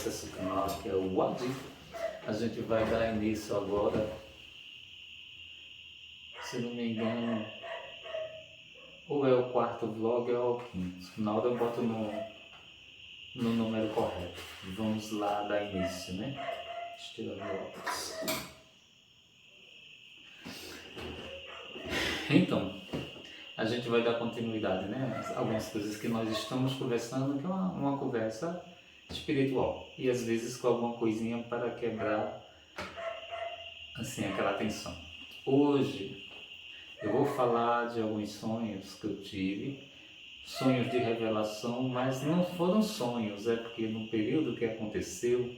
acesso ao canal, que é o Wadi. A gente vai dar início agora, se não me engano, ou é o quarto vlog ou é o quinto. Na hora eu boto no número correto. Vamos lá dar início, né? Deixa eu tirar meu óculos. Então, a gente vai dar continuidade, né? Algumas coisas que nós estamos conversando, que é uma conversa espiritual. E às vezes com alguma coisinha para quebrar, assim, aquela tensão. Hoje eu vou falar de alguns sonhos que eu tive, sonhos de revelação, mas não foram sonhos, é porque no período que aconteceu,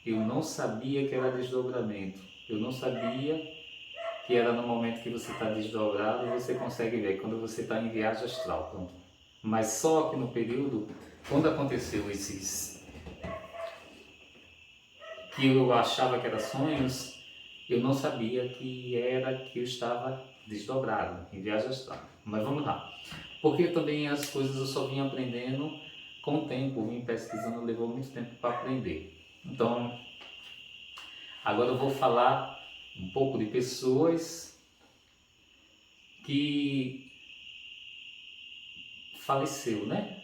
eu não sabia que era desdobramento. Eu não sabia que era no momento que você está desdobrado e você consegue ver, quando você está em viagem astral. Pronto. Mas só que no período, quando aconteceu esses, que eu achava que eram sonhos, eu não sabia que era que eu estava desdobrado, em viagem astral. Mas vamos lá. Porque também as coisas eu só vim aprendendo com o tempo, vim pesquisando, levou muito tempo para aprender. Então, agora eu vou falar um pouco de pessoas que faleceu, né?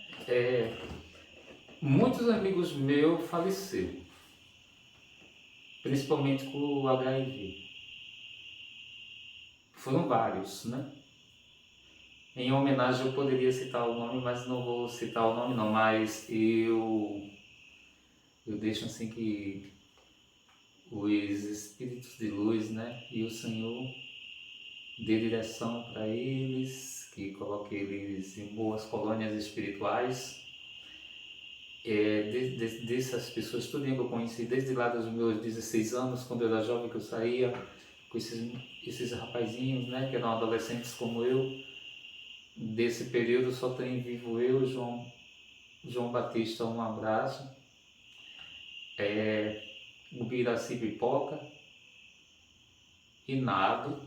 Muitos amigos meus faleceram, principalmente com o HIV. Foram vários, né? Em homenagem eu poderia citar o nome, mas não vou citar o nome não, mas eu deixo assim que os espíritos de luz, né? E o Senhor dê direção para eles, que coloque eles em boas colônias espirituais. Dessas pessoas, tudo que eu conheci desde lá dos meus 16 anos, quando eu era jovem, que eu saía com esses rapazinhos, né, que eram adolescentes como eu. Desse período só tem vivo eu, João Batista, um abraço, o Biraci Pipoca, Inado,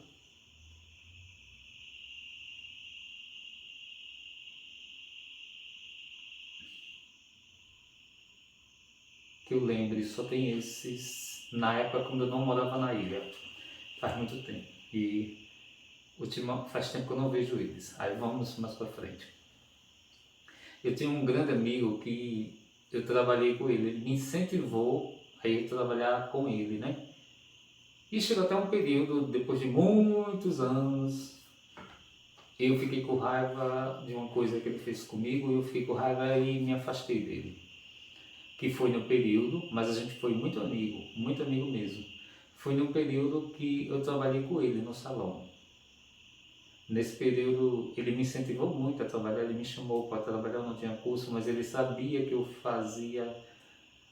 que eu lembre, só tem esses, na época quando eu não morava na ilha, faz muito tempo, e faz tempo que eu não vejo eles. Aí vamos mais para frente. Eu tinha um grande amigo que eu trabalhei com ele me incentivou a ir trabalhar com ele, né? E chegou até um período, depois de muitos anos, eu fiquei com raiva de uma coisa que ele fez comigo, eu fiquei com raiva e me afastei dele. Que foi no período, mas a gente foi muito amigo mesmo. Foi no período que eu trabalhei com ele no salão. Nesse período ele me incentivou muito a trabalhar, ele me chamou para trabalhar, eu não tinha curso, mas ele sabia que eu fazia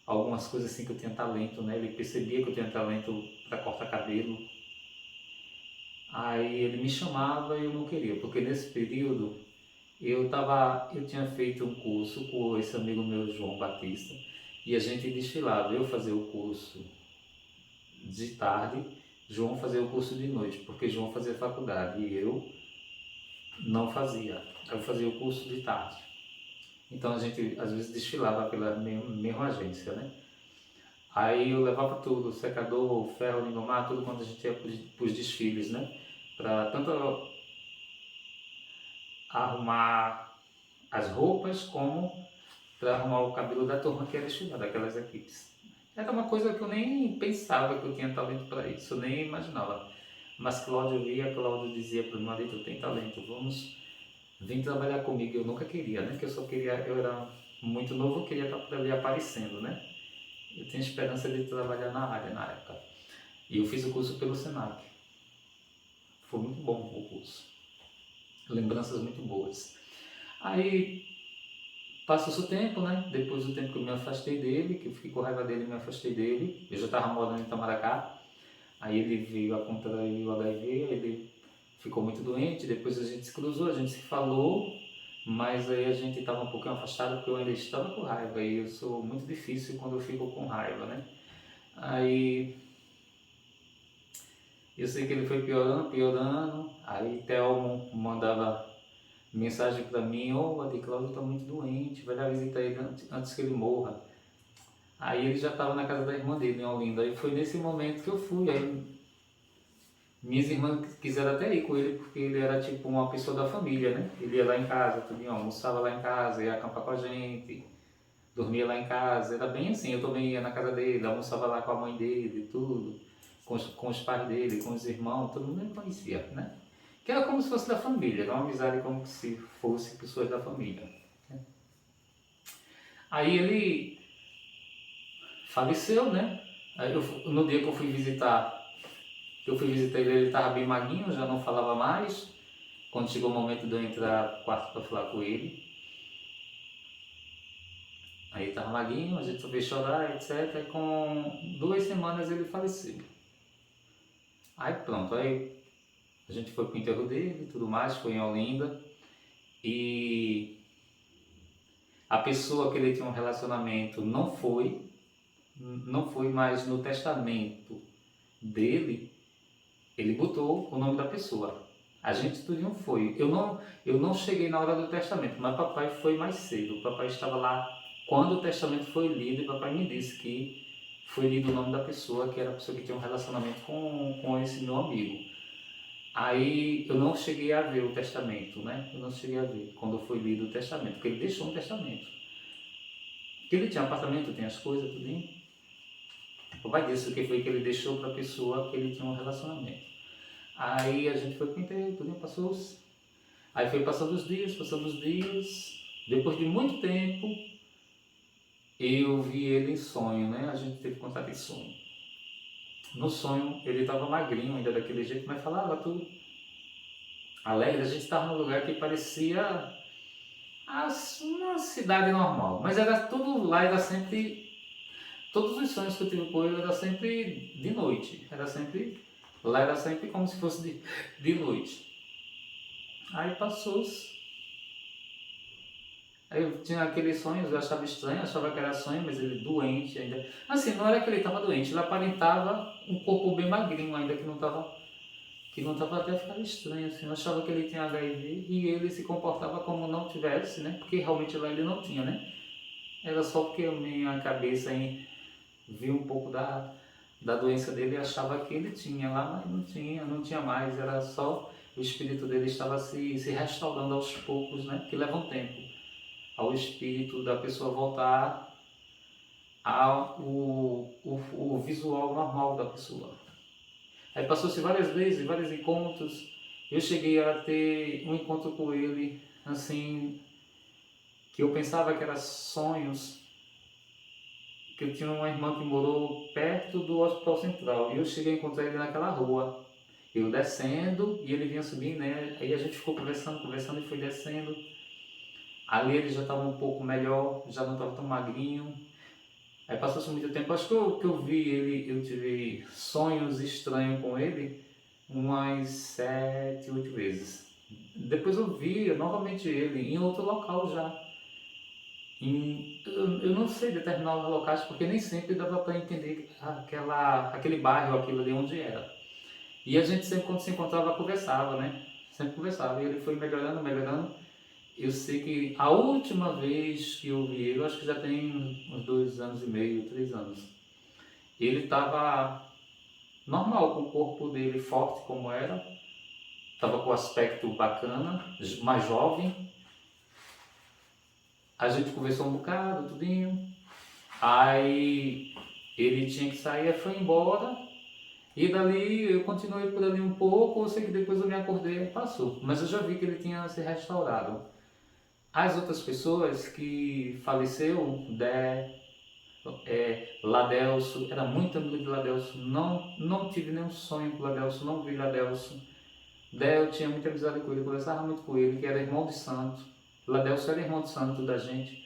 algumas coisas assim, que eu tinha talento, né? Ele percebia que eu tinha talento para cortar cabelo. Aí ele me chamava e eu não queria, porque nesse período eu tinha feito um curso com esse amigo meu, João Batista, e a gente desfilava, eu fazia o curso de tarde, João fazia o curso de noite, porque João fazia faculdade e eu não fazia, eu fazia o curso de tarde. Então a gente às vezes desfilava pela mesma agência, né? Aí eu levava tudo, secador, ferro, lingomar, tudo quando a gente ia para os desfiles, né? Para tanto arrumar as roupas como para arrumar o cabelo da turma que ia desfilar, daquelas equipes. Era uma coisa que eu nem pensava que eu tinha talento para isso, eu nem imaginava. Mas Cláudio via, Cláudio dizia para mim: "Marito, tu tem talento, vem trabalhar comigo." Eu nunca queria, né? Que eu era muito novo, eu queria estar por ali aparecendo, né? Eu tinha esperança de trabalhar na área na época. E eu fiz o curso pelo Senac. Foi muito bom o curso. Lembranças muito boas. Aí passou-se o tempo, né? Depois do tempo que eu me afastei dele, que eu fiquei com raiva dele e me afastei dele. Eu já estava morando em Itamaracá. Aí ele veio a contrair o HIV, ele ficou muito doente. Depois a gente se cruzou, a gente se falou. Mas aí a gente estava um pouquinho afastado porque eu ainda estava com raiva. E eu sou muito difícil quando eu fico com raiva, né? Aí eu sei que ele foi piorando, piorando. Aí Thelmo mandava mensagem para mim: "Ô, Adi, Cláudio está muito doente, vai dar visita a ele antes que ele morra." Aí ele já estava na casa da irmã dele, em Olinda. Aí foi nesse momento que eu fui. Aí minhas irmãs quiseram até ir com ele, porque ele era tipo uma pessoa da família, né? Ele ia lá em casa, tudo, almoçava lá em casa, ia acampar com a gente, dormia lá em casa. Era bem assim, eu também ia na casa dele, almoçava lá com a mãe dele, tudo, com os pais dele, com os irmãos, todo mundo me conhecia, né? Que era como se fosse da família, era uma amizade como se fosse pessoas da família. Aí ele faleceu, né? Aí no dia que eu fui visitar ele, ele estava bem magrinho, já não falava mais. Quando chegou o momento de eu entrar no quarto para falar com ele, aí estava magrinho, a gente foi chorar, etc. E com 2 semanas ele faleceu. Aí pronto, aí a gente foi pro enterro dele e tudo mais, foi em Olinda. E a pessoa que ele tinha um relacionamento não foi mais no testamento dele, ele botou o nome da pessoa. A gente tudo não foi. Eu não cheguei na hora do testamento, mas papai foi mais cedo. O papai estava lá quando o testamento foi lido e papai me disse que foi lido o nome da pessoa, que era a pessoa que tinha um relacionamento com esse meu amigo. Aí eu não cheguei a ver o testamento, né? Eu não cheguei a ver quando foi lido o testamento, porque ele deixou um testamento. Porque ele tinha apartamento, tem as coisas, tudo. O papai disse o que foi que ele deixou para a pessoa que ele tinha um relacionamento. Aí a gente foi pro enterro, tudo passou-se. Aí foi passando os dias. Depois de muito tempo, eu vi ele em sonho, né? A gente teve contato em sonho. No sonho, ele estava magrinho ainda daquele jeito, mas falava tudo alegre. A gente estava num lugar que parecia uma cidade normal, mas era tudo lá, era sempre. Todos os sonhos que eu tive com ele era sempre de noite. Lá era sempre como se fosse de noite. Aí passou-se. Aí eu tinha aqueles sonhos, eu achava estranho, achava que era sonho, mas ele doente ainda. Assim, não era que ele estava doente, ele aparentava um corpo bem magrinho ainda, que não estava até ficando estranho, assim. Eu achava que ele tinha HIV e ele se comportava como não tivesse, né? Porque realmente lá ele não tinha, né? Era só porque a minha cabeça viu um pouco da doença dele e achava que ele tinha lá, mas não tinha mais, era só o espírito dele estava se restaurando aos poucos, né? Que leva um tempo ao espírito da pessoa voltar o visual normal da pessoa. Aí passou-se várias vezes, vários encontros. Eu cheguei a ter um encontro com ele, assim, que eu pensava que era sonhos, que eu tinha uma irmã que morou perto do Hospital Central. E eu cheguei a encontrar ele naquela rua. Eu descendo e ele vinha subindo, né? Aí a gente ficou conversando e foi descendo. Ali ele já estava um pouco melhor, já não estava tão magrinho. Aí passou-se muito tempo, acho que eu vi ele, eu tive sonhos estranhos com ele umas 7, 8 vezes. Depois eu vi novamente ele em outro local já. Eu não sei determinar os locais porque nem sempre dava para entender aquele bairro, aquilo ali onde era. E a gente sempre quando se encontrava conversava, né? Sempre conversava e ele foi melhorando, melhorando. Eu sei que a última vez que eu vi ele, eu acho que já tem uns 2 anos e meio, 3 anos. Ele estava normal, com o corpo dele forte como era, estava com aspecto bacana, mais jovem. A gente conversou um bocado, tudinho. Aí ele tinha que sair, foi embora. E dali eu continuei por ali um pouco, eu sei que depois eu me acordei e passou. Mas eu já vi que ele tinha se restaurado. As outras pessoas que faleceu, Ladelso, era muito amigo de Ladelso, não tive nenhum sonho com Ladelso, não vi Ladelso. Eu tinha muita amizade com ele, conversava muito com ele, que era irmão de santo. Ladelso era irmão de santo da gente.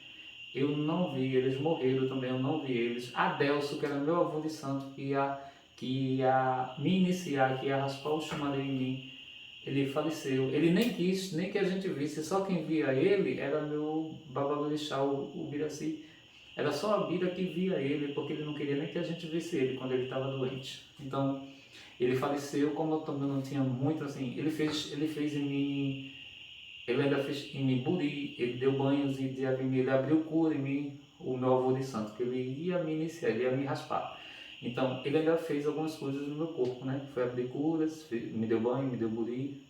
Eu não vi, eles morreram também, eu não vi eles. Adelso, que era meu avô de santo, que ia me iniciar, que ia raspar o chumadeiro em mim, ele faleceu. Ele nem quis, nem que a gente visse, só quem via ele era meu babalorixá, o Biraci. Era só a Bira que via ele, porque ele não queria nem que a gente visse ele quando ele estava doente. Então, ele faleceu, como eu também não tinha muito, assim, ele fez em mim, ele ainda fez em mim buri, ele deu banhos de avenida, ele abriu cura em mim, o meu avô de santo, que ele ia me iniciar, ele ia me raspar. Então, ele ainda fez algumas coisas no meu corpo, né? Foi abrir curas, me deu banho, me deu buri.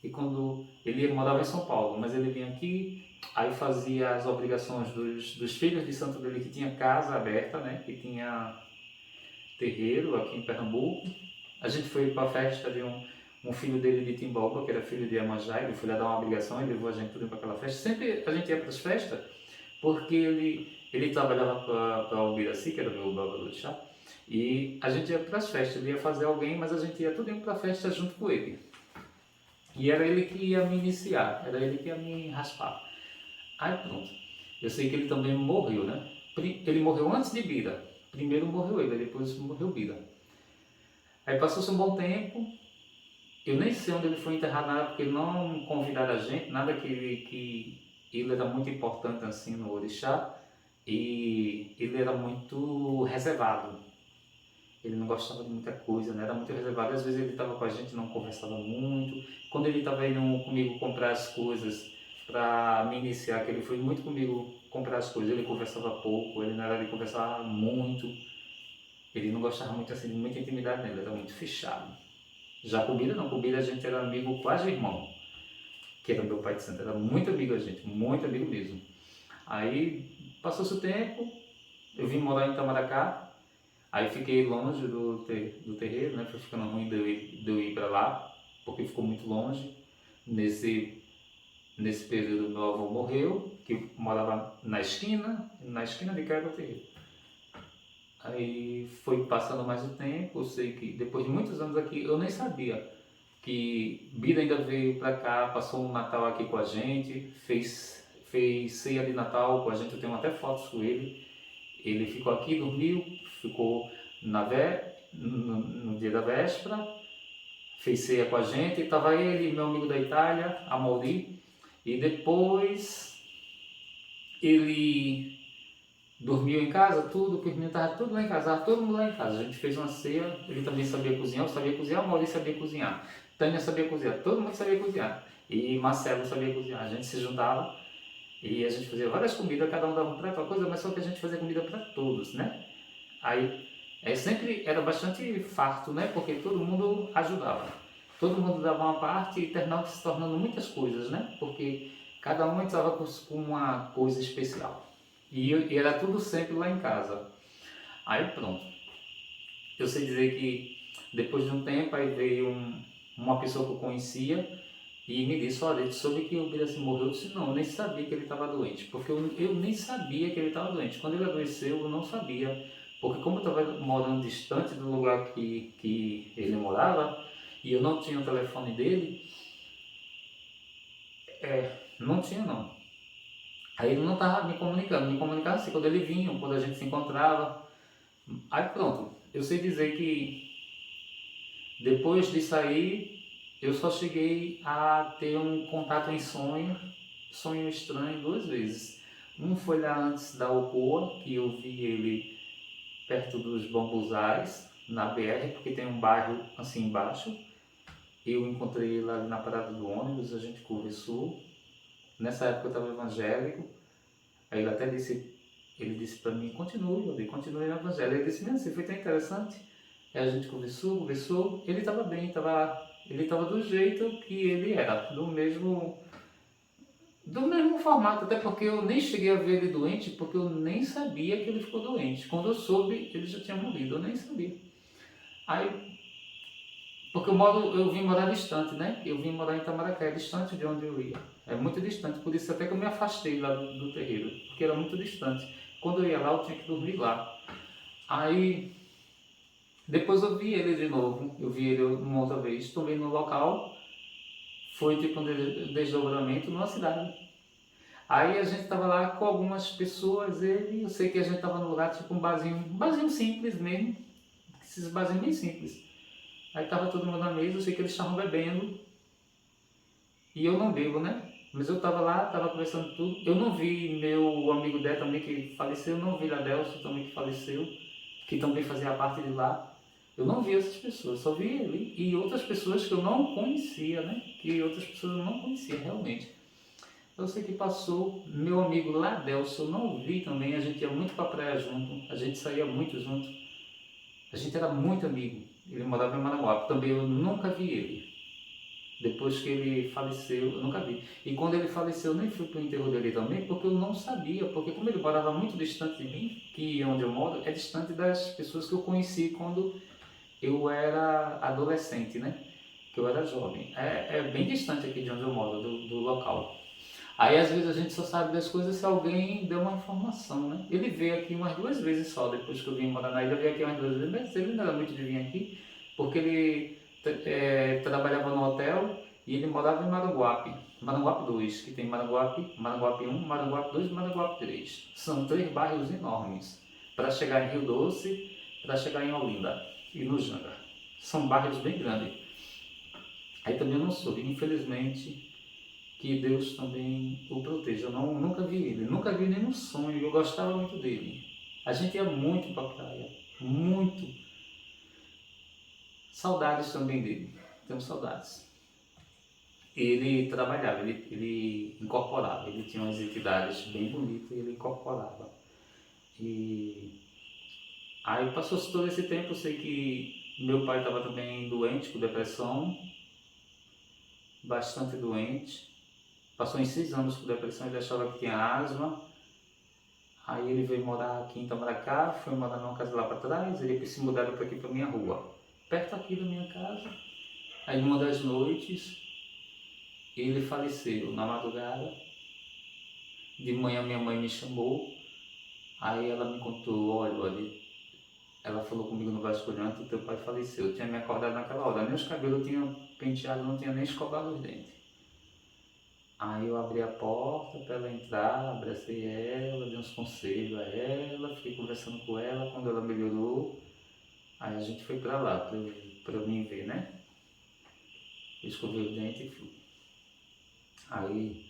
E quando ele morava em São Paulo, mas ele vinha aqui, aí fazia as obrigações dos filhos de santo dele, que tinha casa aberta, né? Que tinha terreiro aqui em Pernambuco. A gente foi para a festa de um filho dele de Timbaúba, que era filho de Iemanjá. Ele foi lá dar uma obrigação, ele levou a gente tudo para aquela festa. Sempre a gente ia para as festas, porque ele trabalhava para o Ubiraci, que era o meu babalorixá, e a gente ia para as festas. Ele ia fazer alguém, mas a gente ia tudo para a festa junto com ele. E era ele que ia me iniciar, era ele que ia me raspar. Aí pronto. Eu sei que ele também morreu, né? Ele morreu antes de Bira. Primeiro morreu ele, depois morreu Bira. Aí passou-se um bom tempo. Eu nem sei onde ele foi enterrado, nada, porque não convidaram a gente, nada que ele era muito importante assim no orixá. E ele era muito reservado. Ele não gostava de muita coisa, né? Era muito reservado. Às vezes ele estava com a gente, não conversava muito. Quando ele estava indo comigo comprar as coisas para me iniciar, que ele foi muito comigo comprar as coisas, ele conversava pouco, ele não era de conversar muito. Ele não gostava muito assim de muita intimidade nele, era muito fechado. Já com o Bira não, com o Bira a gente era amigo quase irmão, que era meu pai de santo, era muito amigo a gente, muito amigo mesmo. Aí passou-se o tempo, eu vim morar em Itamaracá. Aí fiquei longe do terreiro, né? Foi ficando ruim de eu ir para lá, porque ficou muito longe. Nesse período meu avô morreu, que morava na esquina de cá do terreiro. Aí foi passando mais o tempo, eu sei que depois de muitos anos aqui, eu nem sabia que Bida ainda veio para cá, passou um Natal aqui com a gente, fez ceia de Natal com a gente, eu tenho até fotos com ele. Ele ficou aqui, dormiu, ficou no dia da véspera, fez ceia com a gente, estava ele, meu amigo da Itália, Amaury, e depois ele dormiu em casa, tudo, porque o menino estava tudo lá em casa, todo mundo lá em casa. A gente fez uma ceia, ele também sabia cozinhar, eu sabia cozinhar, o Maurício sabia cozinhar, Tânia sabia cozinhar, todo mundo sabia cozinhar, e Marcelo sabia cozinhar. A gente se juntava e a gente fazia várias comidas, cada um dava um prato, uma coisa, mas só que a gente fazia comida para todos, né? Aí sempre era bastante farto, né? Porque todo mundo ajudava. Todo mundo dava uma parte e terminava se tornando muitas coisas, né? Porque cada um entrava com uma coisa especial. E era tudo sempre lá em casa. Aí pronto. Eu sei dizer que depois de um tempo aí veio uma pessoa que eu conhecia e me disse, olha, ele soube que o Biraci morreu. Eu disse, não, eu nem sabia que ele estava doente. Porque eu nem sabia que ele estava doente. Quando ele adoeceu, eu não sabia. Porque como eu estava morando distante do lugar que ele morava, e eu não tinha o telefone dele, não tinha não. Aí ele não estava me comunicava assim, quando ele vinha, quando a gente se encontrava. Aí pronto, eu sei dizer que depois de sair, eu só cheguei a ter um contato em sonho estranho duas vezes. Um foi lá antes da Ocoa, que eu vi ele perto dos bambuzais, na BR, porque tem um bairro assim embaixo. Eu encontrei ele ali na parada do ônibus, a gente conversou. Nessa época eu estava evangélico, aí ele disse para mim, continue no evangelho. Ele disse, você foi tão interessante. Aí a gente conversou, ele estava bem, ele estava do jeito que ele era, do mesmo formato, até porque eu nem cheguei a ver ele doente, porque eu nem sabia que ele ficou doente. Quando eu soube, ele já tinha morrido, eu nem sabia. Aí, porque eu vim morar distante, né? Eu vim morar em Itamaracá, distante de onde eu ia. É muito distante, por isso até que eu me afastei lá do terreiro, porque era muito distante. Quando eu ia lá, eu tinha que dormir lá. Aí, depois eu vi ele de novo, eu vi ele uma outra vez, também no local, foi tipo um desdobramento numa cidade. Aí a gente tava lá com algumas pessoas, eu sei que a gente tava no lugar, tipo um barzinho simples mesmo, esses barzinhos bem simples. Aí tava todo mundo na mesa, eu sei que eles estavam bebendo, e eu não bebo, né? Mas eu tava lá, tava conversando tudo. Eu não vi meu amigo Dé também que faleceu, não vi Ladelso também que faleceu, que também fazia parte de lá. Eu não vi essas pessoas, só vi ele e outras pessoas que eu não conhecia, né? Que outras pessoas eu não conhecia realmente. Eu sei que passou, meu amigo Ladelso, eu não vi também, a gente ia muito pra praia junto, a gente saía muito junto, a gente era muito amigo. Ele morava em Managuape, também eu nunca vi ele. Depois que ele faleceu, eu nunca vi. E quando ele faleceu, eu nem fui para o enterro dele também, porque eu não sabia. Porque como ele morava muito distante de mim, que onde eu moro é distante das pessoas que eu conheci quando eu era adolescente, né? Que eu era jovem. É bem distante aqui de onde eu moro, do local. Aí às vezes a gente só sabe das coisas se alguém deu uma informação, né? Ele veio aqui umas 2 vezes só, depois que eu vim morar na ilha, veio aqui umas 2 vezes, mas ele não era muito de vir aqui, porque ele trabalhava no hotel e ele morava em Maranguape, Maranguape 2, que tem Maranguape, Maranguape 1, Maranguape 2 e Maranguape 3. São 3 bairros enormes, para chegar em Rio Doce, para chegar em Olinda e no Janga. São bairros bem grandes. Aí também eu não soube, infelizmente, que Deus também o proteja. Eu nunca vi ele, nunca vi nem no sonho, eu gostava muito dele. A gente ia muito para a praia, muito. Saudades também dele, tenho saudades. Ele trabalhava, ele incorporava, ele tinha umas entidades bem bonitas e ele incorporava. E aí passou-se todo esse tempo, eu sei que meu pai estava também doente, com depressão, bastante doente. Passou em 6 anos com depressão, ele achava que tinha asma. Aí ele veio morar aqui em Itamaracá, foi morar numa casa lá para trás, ele se mudaram para aqui para minha rua, perto aqui da minha casa. Aí numa das noites, ele faleceu na madrugada. De manhã minha mãe me chamou, aí ela me contou, olha, ela falou comigo no vasculhante, teu pai faleceu. Eu tinha me acordado naquela hora, nem os cabelos tinham penteado, não tinha nem escovado os dentes. Aí eu abri a porta para ela entrar, abracei ela, dei uns conselhos a ela, fiquei conversando com ela. Quando ela melhorou, aí a gente foi para lá, para eu me ver, né? Eu escovei o dente e fui. Aí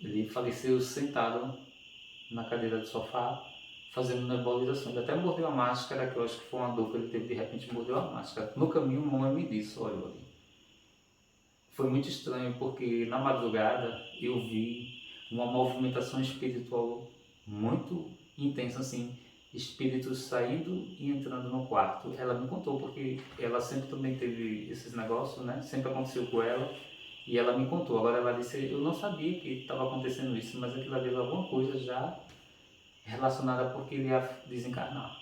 ele faleceu sentado na cadeira do sofá, fazendo nebulização. Ele até mordeu a máscara, que eu acho que foi uma dor que ele teve, de repente mordeu a máscara. No caminho, uma mãe me disse, olha, foi muito estranho, porque na madrugada eu vi uma movimentação espiritual muito intensa, assim, espíritos saindo e entrando no quarto. Ela me contou, porque ela sempre também teve esses negócios, né? Sempre aconteceu com ela. E ela me contou. Agora ela disse, eu não sabia que estava acontecendo isso, mas aquilo ali era alguma coisa já relacionada porque ele ia desencarnar.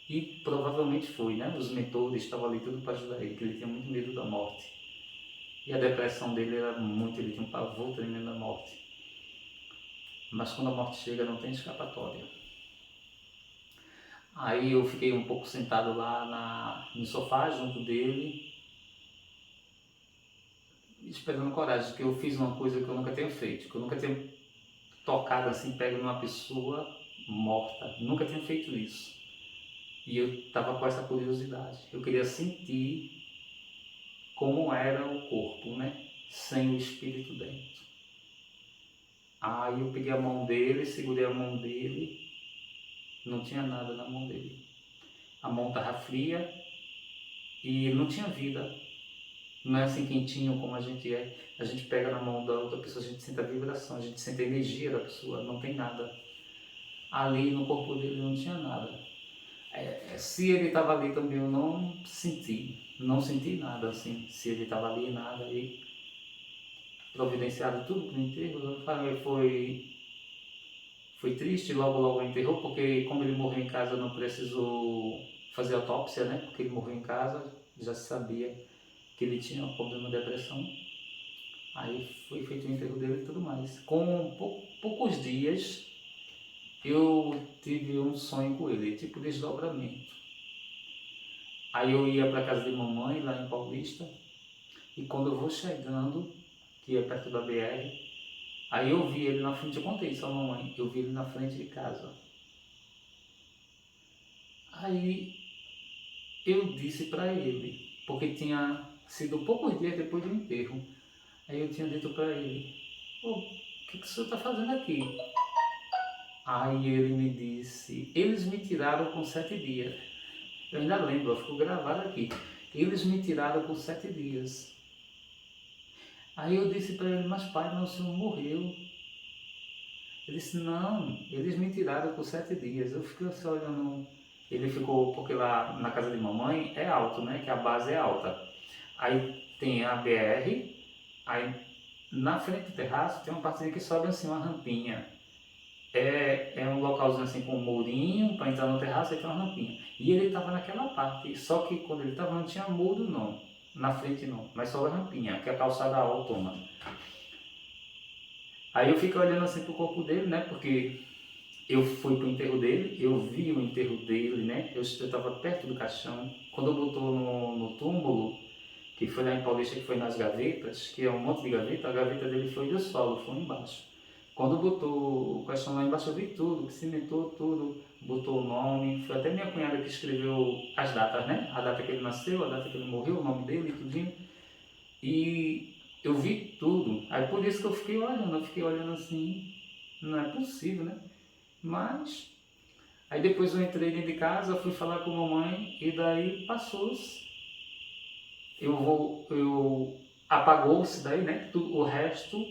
E provavelmente foi, né? Os mentores estavam ali tudo para ajudar ele, porque ele tinha muito medo da morte. E a depressão dele era muito, ele tinha um pavor tremendo da morte. Mas quando a morte chega não tem escapatória. Aí eu fiquei um pouco sentado lá no sofá junto dele, esperando coragem, que eu fiz uma coisa que eu nunca tinha feito, que eu nunca tinha tocado assim, pego numa pessoa morta, nunca tinha feito isso. E eu estava com essa curiosidade, eu queria sentir como era o corpo, né? Sem o espírito dentro. Aí eu peguei a mão dele, segurei a mão dele, não tinha nada na mão dele. A mão estava fria e não tinha vida. Não é assim quentinho como a gente é. A gente pega na mão da outra pessoa, a gente sente a vibração, a gente sente a energia da pessoa, não tem nada. Ali no corpo dele não tinha nada. Se ele estava ali também eu não senti nada assim. Se ele estava ali, nada. E providenciado tudo para o enterro, foi triste, logo enterrou, porque como ele morreu em casa não precisou fazer autópsia, né? Porque ele morreu em casa, já se sabia que ele tinha um problema de depressão. Aí foi feito o enterro dele e tudo mais. Com poucos dias eu tive um sonho com ele, tipo desdobramento. Aí eu ia para casa de mamãe lá em Paulista, e quando eu vou chegando, que é perto da BR, aí eu vi ele na frente, eu contei isso à mamãe, eu vi ele na frente de casa. Aí eu disse para ele, porque tinha sido poucos dias depois do enterro, aí eu tinha dito para ele, o que o senhor está fazendo aqui? Aí ele me disse, eles me tiraram com 7 dias. Eu ainda lembro, ficou gravado aqui. Eles me tiraram com 7 dias. Aí eu disse para ele, mas pai, meu senhor morreu. Ele disse, não, eles me tiraram por 7 dias. Eu fiquei só olhando. Ele ficou, porque lá na casa de mamãe é alto, né? Que a base é alta. Aí tem a BR, aí na frente do terraço tem uma partezinha que sobe assim, uma rampinha. É um localzinho assim com um murinho para entrar no terraço e tem uma rampinha. E ele estava naquela parte, só que quando ele estava não tinha muro não, na frente não, mas só a rampinha, que é a calçada autônoma. Aí eu fiquei olhando assim pro corpo dele, né, porque eu fui pro enterro dele, eu vi o enterro dele, né, eu estava perto do caixão. Quando botou no túmulo, que foi lá em Paulista, que foi nas gavetas, que é um monte de gaveta, a gaveta dele foi do solo, foi embaixo. Quando botou o caixão lá embaixo, eu vi tudo, cimentou tudo, botou o nome, foi até minha cunhada que escreveu as datas, né? A data que ele nasceu, a data que ele morreu, o nome dele e tudinho. E eu vi tudo. Aí por isso que eu fiquei olhando assim, não é possível, né? Mas, aí depois eu entrei dentro de casa, fui falar com a mamãe e daí passou-se. Apagou-se daí, né? O resto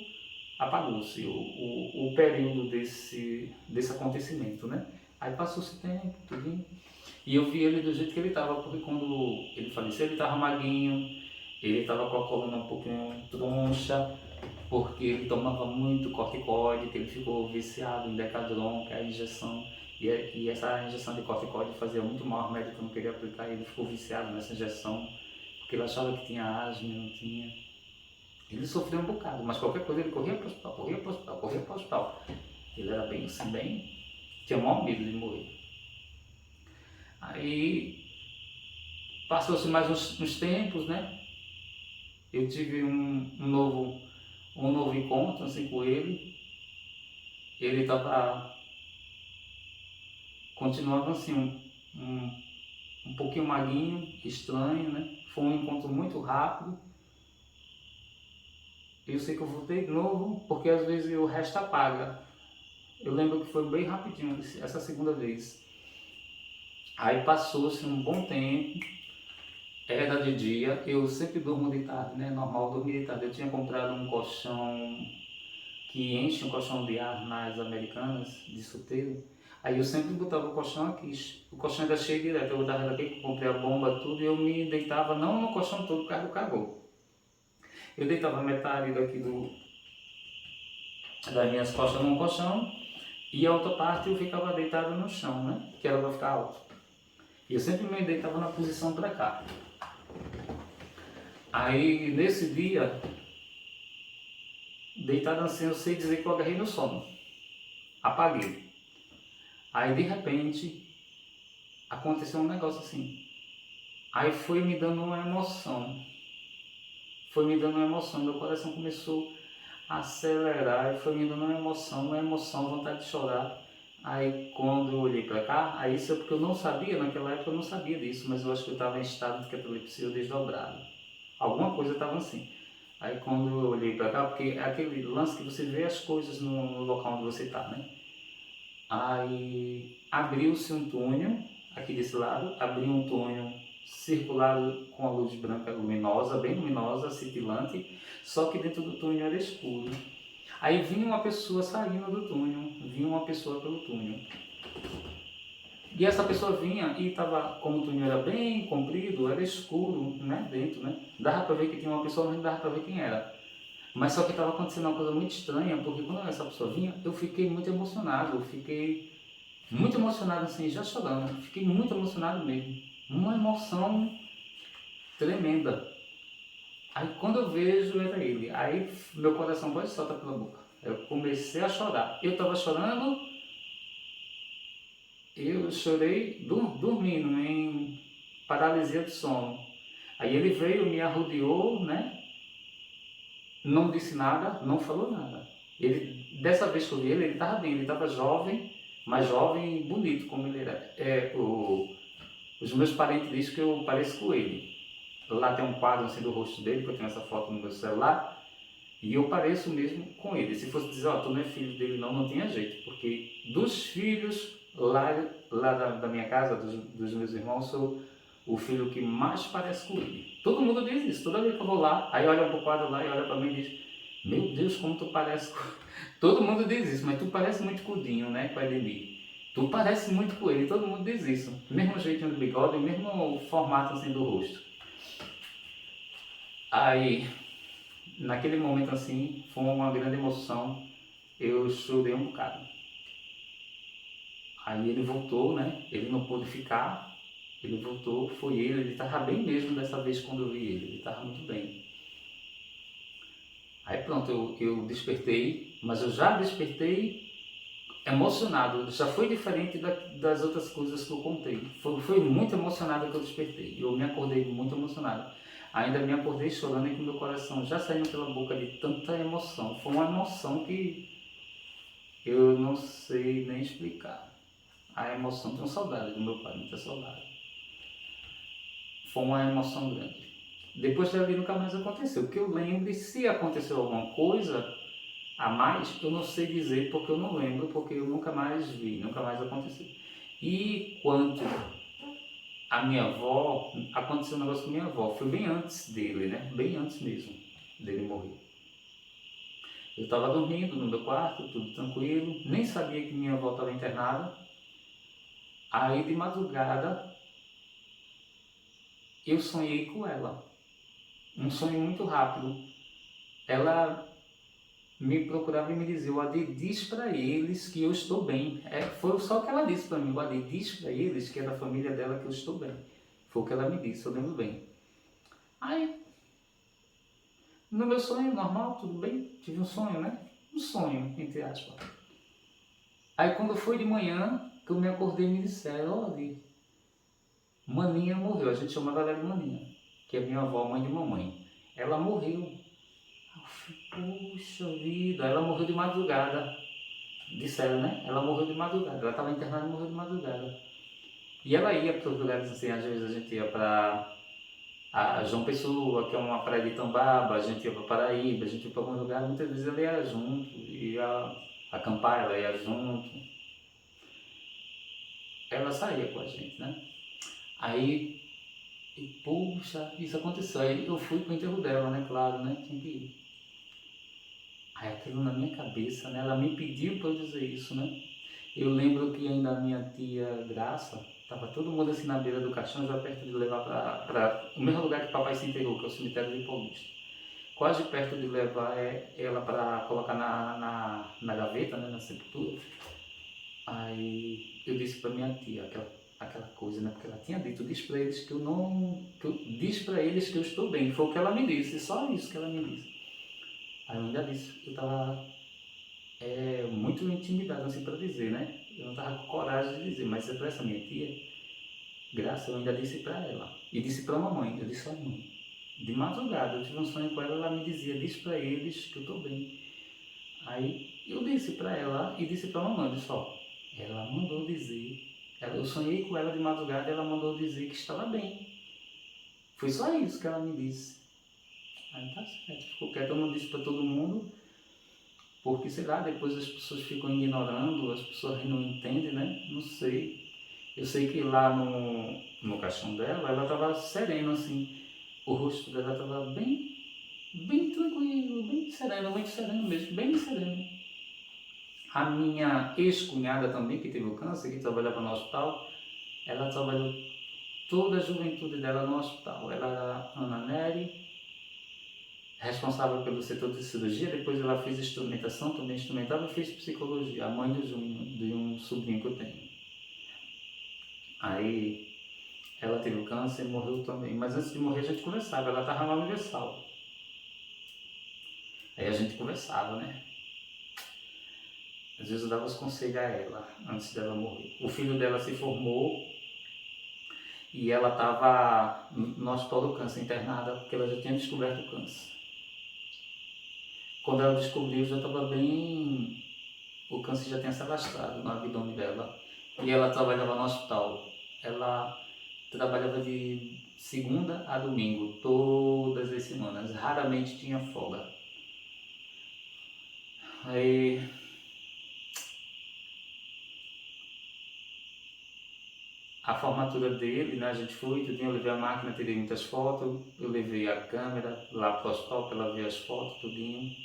apagou-se, o período desse acontecimento, né? Aí passou-se tempo, tudo. E eu vi ele do jeito que ele estava, porque quando ele faleceu, ele estava magrinho, ele estava com a coluna um pouquinho troncha, porque ele tomava muito corticoide, que ele ficou viciado em Decadron, que é a injeção, e essa injeção de corticoide fazia muito mal, o médico não queria aplicar, e ele ficou viciado nessa injeção, porque ele achava que tinha asma, não tinha. Ele sofreu um bocado, mas qualquer coisa ele corria para o hospital, corria para o hospital, corria para o hospital. Ele era bem assim, tinha o maior medo de morrer. Aí passou-se mais uns tempos, né? Eu tive um novo encontro assim, com ele. Ele continuava assim, um pouquinho magrinho, estranho, né? Foi um encontro muito rápido. Eu sei que eu voltei de novo, porque às vezes o resto apaga. Eu lembro que foi bem rapidinho essa segunda vez. Aí passou-se um bom tempo, era de dia, eu sempre durmo de tarde, né? Normal dormir de tarde. Eu tinha comprado um colchão que enche um colchão de ar nas Americanas, de solteiro. Aí eu sempre botava o colchão aqui, o colchão era cheio direto, eu botava daqui, comprei a bomba, tudo, e eu me deitava, não no colchão todo, por causa do calor. Eu deitava metade daqui das minhas costas num colchão, e a outra parte eu ficava deitado no chão, né? Que era para ficar alto. E eu sempre me deitava na posição para cá. Aí nesse dia, deitado assim, eu sei dizer que eu agarrei no sono. Apaguei. Aí de repente, aconteceu um negócio assim. Aí foi me dando uma emoção. Foi me dando uma emoção. Meu coração começou a acelerar e foi me dando uma emoção, vontade de chorar. Aí quando eu olhei para cá, aí isso é porque eu não sabia, naquela época eu não sabia disso, mas eu acho que eu estava em estado de catalepsia desdobrado. Alguma coisa estava assim. Aí quando eu olhei para cá, porque é aquele lance que você vê as coisas no local onde você está, né? Aí abriu-se um túnel, aqui desse lado, abriu um túnel circular com a luz branca luminosa, bem luminosa, cintilante, só que dentro do túnel era escuro. Aí vinha uma pessoa saindo do túnel, vinha uma pessoa pelo túnel. E essa pessoa vinha e estava, como o túnel era bem comprido, era escuro, né, dentro, né? Dava para ver que tinha uma pessoa, mas não dava para ver quem era. Mas só que estava acontecendo uma coisa muito estranha, porque quando essa pessoa vinha, eu fiquei muito emocionado, eu fiquei muito emocionado assim, já chorando, fiquei muito emocionado mesmo. Uma emoção tremenda. Aí quando eu vejo, era ele. Aí meu coração quase solta pela boca. Eu comecei a chorar. Eu estava chorando, eu chorei dormindo, em paralisia do sono. Aí ele veio, me arrodeou, né? Não disse nada, não falou nada. Dessa vez que eu vi ele estava bem, ele estava jovem, mas jovem e bonito como ele era. Os meus parentes dizem que eu pareço com ele. Lá tem um quadro assim do rosto dele, que eu tenho essa foto no meu celular, e eu pareço mesmo com ele. Se fosse dizer, tu não é filho dele, não tinha jeito, porque dos filhos lá da minha casa, dos meus irmãos, sou o filho que mais parece com ele. Todo mundo diz isso, toda vez que eu vou lá, aí olha pro quadro lá e olha para mim e diz, Meu Deus, como tu parece com... Todo mundo diz isso, mas tu parece muito com o Dinho, né, com o Ademir. Tu parece muito com ele, todo mundo diz isso. Mesmo jeitinho do bigode, mesmo formato assim do rosto. Aí, naquele momento assim, foi uma grande emoção. Eu chorei um bocado. Aí ele voltou, né? Ele não pôde ficar. Ele voltou, foi ele estava bem mesmo dessa vez quando eu vi ele estava muito bem. Aí pronto, eu despertei, mas eu já despertei emocionado, já foi diferente das outras coisas que eu contei. Foi muito emocionado que eu despertei, eu me acordei muito emocionado. Ainda me acordei chorando e com meu coração já saindo pela boca de tanta emoção. Foi uma emoção que eu não sei nem explicar. A emoção, tenho saudade do meu pai, muita saudade. Foi uma emoção grande. Depois dali nunca mais aconteceu. Que eu lembre, se aconteceu alguma coisa a mais, eu não sei dizer porque eu não lembro, porque eu nunca mais vi, nunca mais aconteceu. E quanto a minha avó, aconteceu um negócio com minha avó, foi bem antes dele, né? Bem antes mesmo dele morrer. Eu estava dormindo no meu quarto, tudo tranquilo, nem sabia que minha avó estava internada. Aí de madrugada eu sonhei com ela, um sonho muito rápido. Ela me procurava e me dizia: o Adi, diz para eles que eu estou bem. Foi só o que ela disse para mim: o Adi, diz para eles que é da família dela que eu estou bem. Foi o que ela me disse, eu lembro bem. Aí, no meu sonho normal, tudo bem, tive um sonho, né? Um sonho, entre aspas. Aí quando foi de manhã, que eu me acordei e me disseram: olha, Maninha morreu, a gente chamava ela de Maninha, que é minha avó, mãe de mamãe. Ela morreu. Puxa vida, ela morreu de madrugada. Disseram, né? Ela morreu de madrugada. Ela estava internada e morreu de madrugada. E ela ia para os lugares assim, às vezes a gente ia para a João Pessoa, que é uma praia de Tambaba, a gente ia para Paraíba, a gente ia para algum lugar, muitas vezes ela ia junto, ia acampar, ela ia junto. Ela saía com a gente, né? Aí, puxa, isso aconteceu. Aí eu fui para o enterro dela, né? Claro, né? Tinha que ir. Aí aquilo na minha cabeça, né? Ela me pediu para eu dizer isso, né? Eu lembro que ainda a minha tia Graça, estava todo mundo assim na beira do caixão, já perto de levar para o mesmo lugar que papai se enterrou, que é o cemitério de Paulista. Quase perto de levar ela para colocar na gaveta, né, na sepultura. Aí eu disse para minha tia aquela coisa, né, porque ela tinha dito: diz para eles que eu não, diz para eles que eu estou bem. Foi o que ela me disse, só isso que ela me disse. Aí eu ainda disse, eu estava muito intimidado assim para dizer, né? Eu não estava com coragem de dizer, mas para essa minha tia, Graça, eu ainda disse para ela. E disse para a mamãe, eu disse à mãe. De madrugada, eu tive um sonho com ela, ela me dizia: diz para eles que eu estou bem. Aí eu disse para ela e disse para a mamãe, disse: ó, ela mandou dizer, eu sonhei com ela de madrugada e ela mandou dizer que estava bem. Foi só isso que ela me disse. Aí tá certo, ficou quieto, eu não disse para todo mundo, porque sei lá, depois as pessoas ficam ignorando, as pessoas não entendem, né? Não sei. Eu sei que lá no caixão dela, ela estava serena assim, o rosto dela estava bem tranquilo, bem sereno, muito sereno mesmo, bem sereno. A minha ex-cunhada também, que teve o câncer, que trabalhava no hospital, ela trabalhou toda a juventude dela no hospital. Ela era Ana Nery, responsável pelo setor de cirurgia, depois ela fez instrumentação, também instrumentava e fez psicologia, a mãe do Júnior, de um sobrinho que eu tenho. Aí ela teve o câncer e morreu também, mas antes de morrer a gente conversava, ela estava na Universal. Aí a gente conversava, né? Às vezes eu dava os conselhos a ela, antes dela morrer. O filho dela se formou e ela estava no hospital do câncer, internada, porque ela já tinha descoberto o câncer. Quando ela descobriu, já estava bem... O câncer já tinha se alastrado no abdômen dela. E ela trabalhava no hospital. Ela trabalhava de segunda a domingo, todas as semanas. Raramente tinha folga. Aí... a formatura dele, né, a gente foi, tudinho, eu levei a máquina, tirei muitas fotos, eu levei a câmera lá para o hospital para ela ver as fotos, tudinho.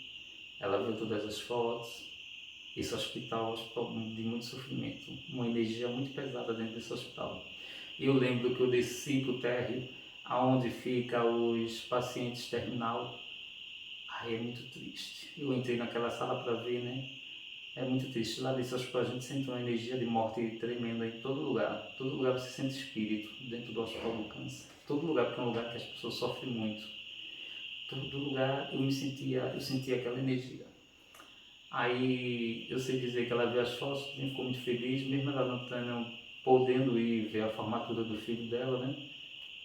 Ela viu todas as fotos. Esse hospital de muito sofrimento, uma energia muito pesada dentro desse hospital. Eu lembro que eu desci para o térreo, aonde fica os pacientes terminal. Ai, é muito triste. Eu entrei naquela sala para ver, né? É muito triste. Lá desse hospital a gente sente uma energia de morte tremenda em todo lugar. Todo lugar você sente espírito dentro do hospital do câncer. Todo lugar, porque é um lugar que as pessoas sofrem muito. Todo lugar eu sentia aquela energia. Aí eu sei dizer que ela viu as fotos e ficou muito feliz, mesmo ela não podendo ir ver a formatura do filho dela, né?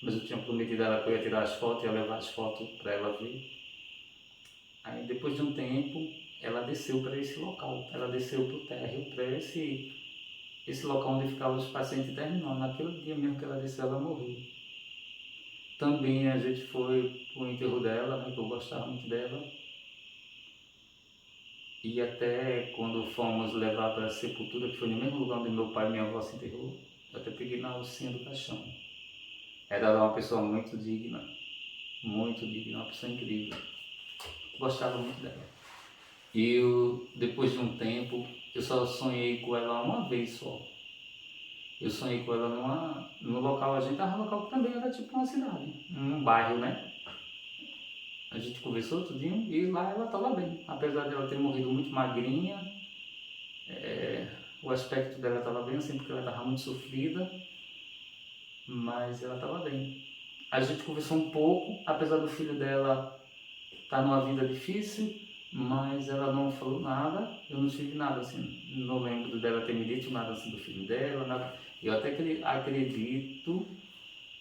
Mas eu tinha prometido a ela que eu ia tirar as fotos, ia levar as fotos para ela ver. Aí depois de um tempo, ela desceu para esse local, ela desceu para o térreo, para esse local onde ficavam os pacientes terminal. Naquele dia mesmo que ela desceu, ela morreu. Também a gente foi para o enterro dela, né, que eu gostava muito dela. E até quando fomos levar para a sepultura, que foi no mesmo lugar onde meu pai e minha avó se enterrou, eu até peguei na alcinha do caixão. Ela era uma pessoa muito digna, uma pessoa incrível. Gostava muito dela. E depois de um tempo, eu só sonhei com ela uma vez só. Eu sonhei com ela no local, a gente estava no local que também era tipo uma cidade, um bairro, né? A gente conversou tudinho e lá ela estava bem. Apesar de ela ter morrido muito magrinha, o aspecto dela estava bem assim, porque ela estava muito sofrida, mas ela estava bem. A gente conversou um pouco, apesar do filho dela estar numa vida difícil, mas ela não falou nada, eu não tive nada assim, não lembro dela ter me dito nada assim do filho dela, nada. Eu até acredito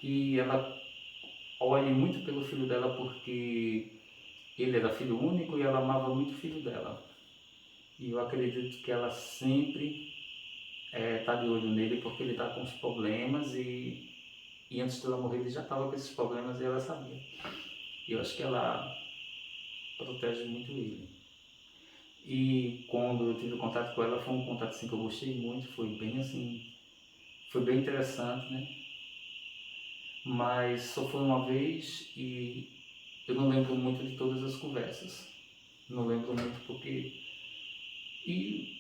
que ela olhe muito pelo filho dela porque ele era filho único e ela amava muito o filho dela. E eu acredito que ela sempre está de olho nele porque ele está com os problemas e antes dela morrer ele já estava com esses problemas e ela sabia. E eu acho que ela protege muito ele. E quando eu tive contato com ela, foi um contato assim, que eu gostei muito, foi bem assim, foi bem interessante, né? Mas só foi uma vez e eu não lembro muito de todas as conversas. Não lembro muito porque... E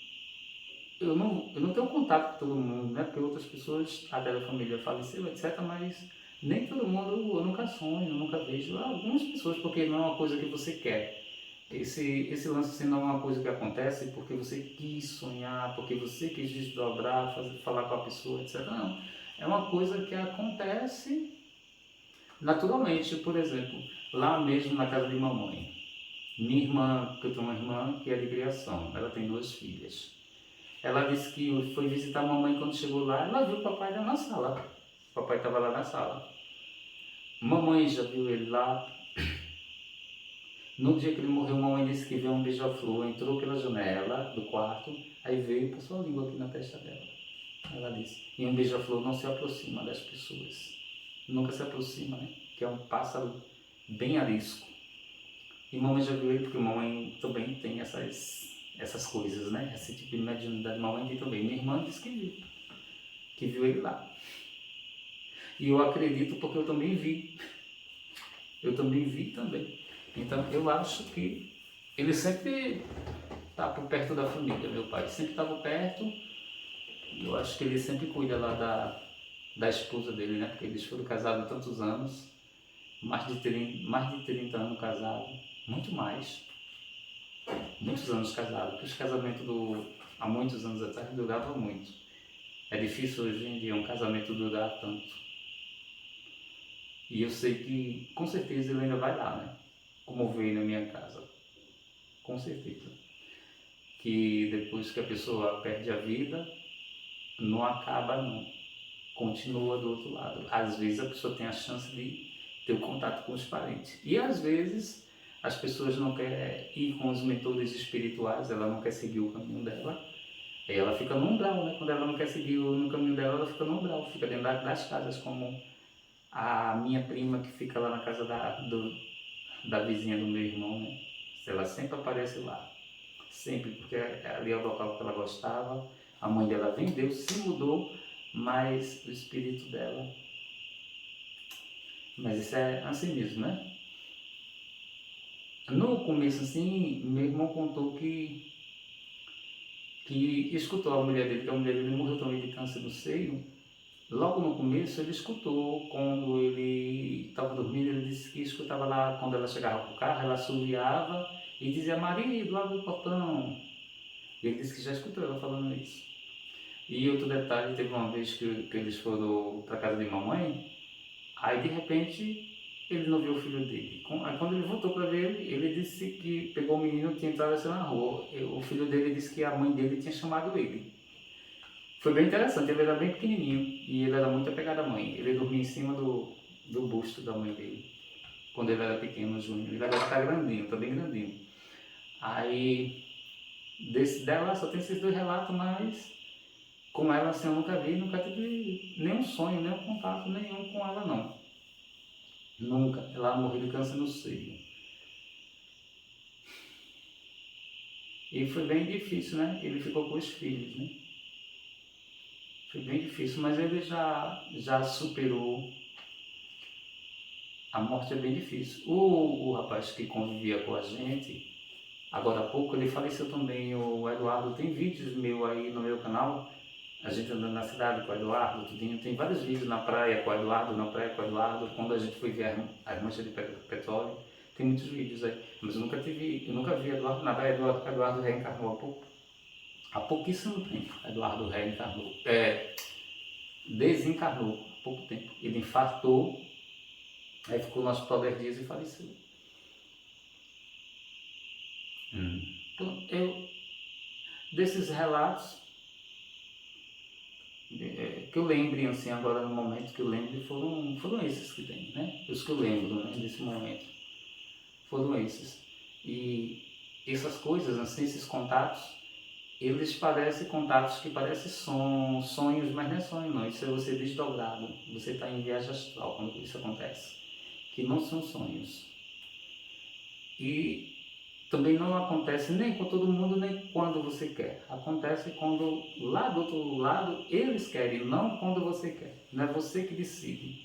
eu não tenho contato com todo mundo, né? Porque outras pessoas, até da família faleceu, etc. Mas nem todo mundo eu nunca sonho, eu nunca vejo. Algumas pessoas, porque não é uma coisa que você quer. Esse lance assim, não é uma coisa que acontece porque você quis sonhar, porque você quis desdobrar, falar com a pessoa, etc. Não. É uma coisa que acontece naturalmente. Por exemplo, lá mesmo na casa de mamãe. Minha irmã, que eu tenho uma irmã que é de criação, ela tem 2 filhas. Ela disse que foi visitar a mamãe quando chegou lá, ela viu o papai lá na sala. O papai estava lá na sala. Mamãe já viu ele lá. No dia que ele morreu, mamãe disse que viu um beija-flor, entrou pela janela do quarto, aí veio e passou a língua aqui na testa dela. Ela disse, e um beija-flor não se aproxima das pessoas. Nunca se aproxima, né? Que é um pássaro bem arisco. E mamãe já viu ele, porque mamãe também tem essas coisas, né? Esse tipo de mediunidade, mamãe tem também. Minha irmã disse que viu ele lá. E eu acredito porque eu também vi. Eu também vi também. Então eu acho que ele sempre está por perto da família, meu pai sempre estava perto. Eu acho que ele sempre cuida lá da esposa dele, né? Porque eles foram casados há tantos anos, mais de 30 anos casados, muito mais, muitos anos casados, porque os casamentos há muitos anos atrás duravam muito. É difícil hoje em dia um casamento durar tanto. E eu sei que com certeza ele ainda vai lá, né? Como veio na minha casa, com certeza. Que depois que a pessoa perde a vida, não acaba não, continua do outro lado. Às vezes a pessoa tem a chance de ter o contato com os parentes. E às vezes as pessoas não querem ir com os mentores espirituais, ela não quer seguir o caminho dela. Aí ela fica no umbral, né? Quando ela não quer seguir no caminho dela, ela fica no umbral, fica dentro das casas, como a minha prima que fica lá na casa da vizinha do meu irmão, né? Ela sempre aparece lá. Sempre, porque ali é o local que ela gostava. A mãe dela vendeu, se mudou, mas o espírito dela... Mas isso é assim mesmo, né? No começo, assim, meu irmão contou que escutou a mulher dele, que a mulher dele morreu também de câncer no seio. Logo no começo ele escutou, quando ele estava dormindo, ele disse que escutava lá, quando ela chegava para o carro, ela assoviava e dizia: marido, abre o portão. E ele disse que já escutou ela falando isso. E outro detalhe, teve uma vez que eles foram para casa de mamãe, aí de repente ele não viu o filho dele. Aí quando ele voltou para ver ele, ele disse que pegou o menino e tinha entrado assim na rua. O filho dele disse que a mãe dele tinha chamado ele. Foi bem interessante, ele era bem pequenininho e ele era muito apegado à mãe. Ele dormia em cima do busto da mãe dele, quando ele era pequeno, Júnior. Ele agora está grandinho, está bem grandinho. Aí, dela só tem esses dois relatos, mas com ela assim eu nunca tive nenhum sonho, nenhum contato nenhum com ela não. Nunca. Ela morreu de câncer no seio. E foi bem difícil, né? Ele ficou com os filhos, né? Foi bem difícil, mas ele já superou. A morte é bem difícil. O rapaz que convivia com a gente, agora há pouco, ele faleceu também. O Eduardo, tem vídeos meu aí no meu canal, a gente andando na cidade com o Eduardo, tudinho. Tem vários vídeos na praia com o Eduardo, na praia com o Eduardo, quando a gente foi ver as manchas de petróleo. Tem muitos vídeos aí, mas eu nunca vi Eduardo na praia. Eduardo reencarnou há pouquíssimo tempo. Eduardo reencarnou, desencarnou há pouco tempo. Ele infartou, aí ficou no hospital 10 dias e faleceu. Então, desses relatos, que eu lembre assim agora no momento que eu lembro, foram esses que tem, né? Os que eu lembro, né, desse momento, foram esses. E essas coisas, assim, esses contatos, eles parecem contatos que parecem sonhos, mas não é sonho não, isso é você desdobrado, você está em viagem astral quando isso acontece, que não são sonhos. E também não acontece nem com todo mundo, nem quando você quer. Acontece quando lá do outro lado eles querem, não quando você quer. Não é você que decide.